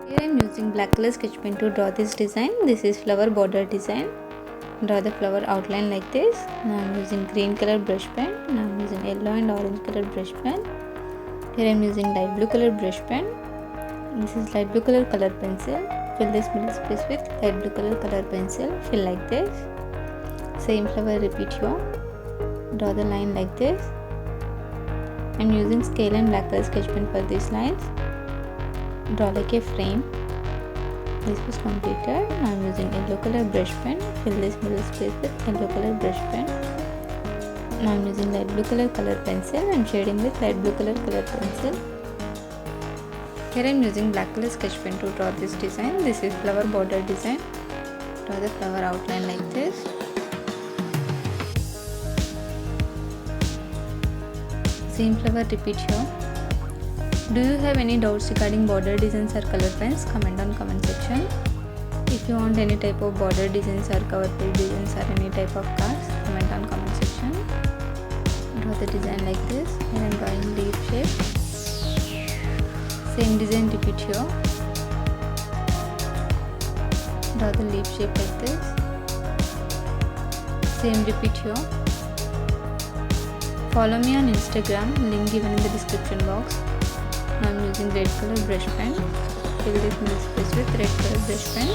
Here I am using black color sketch pen to draw this design. This is flower border design. Draw the flower outline like this. Now I am using green color brush pen. Now I am using yellow and orange color brush pen. Here I am using light blue color brush pen. This is light blue color pencil. Fill this middle space with light blue color pencil. Fill like this. Same flower repeat here. Draw the line like this. I am using scale and black color sketch pen for these lines. Draw like a frame. This was completed. Now I am using yellow color brush pen. Fill this middle space with yellow color brush pen. Now I am using light blue color pencil and shading with light blue color pencil. Here I am using black color sketch pen to draw this design. This is flower border design. Draw the flower outline like this. Same flower repeat here. Do you have any doubts regarding border designs or color pens? Comment on comment section. If you want any type of border designs or cover page designs or any type of cards, comment on comment section. Draw the design like this. Here I am drawing leaf shape. Same design repeat here. Draw the leaf shape like this. Same repeat here. Follow me on Instagram, link given in the description box. Now I am using red color brush pen. Fill this middle space with red color brush pen.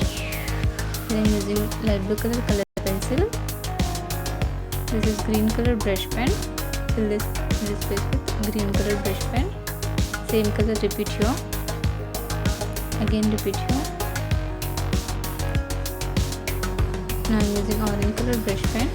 Then I am using light blue color pencil. This is green color brush pen. Fill this middle space with green color brush pen. Same color repeat here. Again repeat here. Now I am using orange color brush pen.